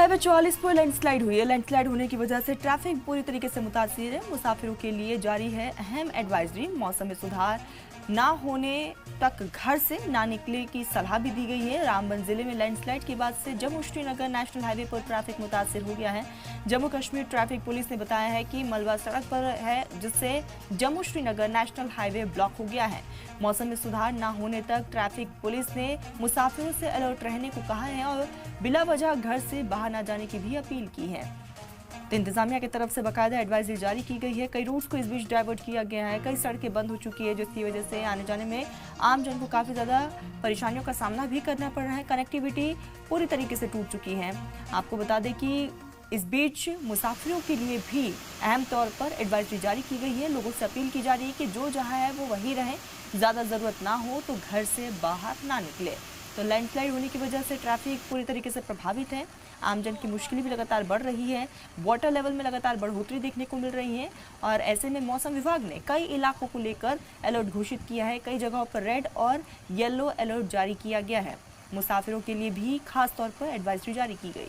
Highway 44 पर landslide हुई है। लैंडस्लाइड होने की वजह से ट्रैफिक पूरी तरीके से मुतासिर है। मुसाफिरों के लिए जारी है अहम एडवाइजरी। मौसम में सुधार ना होने तक घर से ना निकले की सलाह भी दी गई है। रामबन जिले में लैंडस्लाइड के बाद से जम्मू श्रीनगर नेशनल हाईवे पर ट्रैफिक मुतासिर हो गया है। जम्मू कश्मीर ट्रैफिक पुलिस ने बताया है कि मलबा सड़क पर है, जिससे Jammu Srinagar national highway block हो गया है। मौसम में सुधार ना होने तक ट्रैफिक पुलिस ने मुसाफिरों से अलर्ट रहने को कहा है और बिला वजह घर से बाहर न जाने की भी अपील की है। तो इंतजामिया की तरफ से बाकायदा एडवाइजरी जारी की गई है। कई रूट्स को इस बीच डाइवर्ट किया गया है। कई सड़कें बंद हो चुकी है, जिसकी वजह से आने जाने में आम जन को काफ़ी ज़्यादा परेशानियों का सामना भी करना पड़ रहा है। कनेक्टिविटी पूरी तरीके से टूट चुकी है। आपको बता दें कि इस बीच मुसाफिरों के लिए भी अहम तौर पर एडवाइजरी जारी की गई है। लोगों से अपील की जा रही है कि जो जहाँ है वो वहीं रहें, ज़्यादा ज़रूरत ना हो तो घर से बाहर ना निकले। तो लैंडस्लाइड होने की वजह से ट्रैफिक पूरी तरीके से प्रभावित है। आमजन की मुश्किलें भी लगातार बढ़ रही है। वाटर लेवल में लगातार बढ़ोतरी देखने को मिल रही है और ऐसे में मौसम विभाग ने कई इलाकों को लेकर अलर्ट घोषित किया है। कई जगहों पर रेड और येलो अलर्ट जारी किया गया है। मुसाफिरों के लिए भी खास तौर पर एडवाइजरी जारी की गई।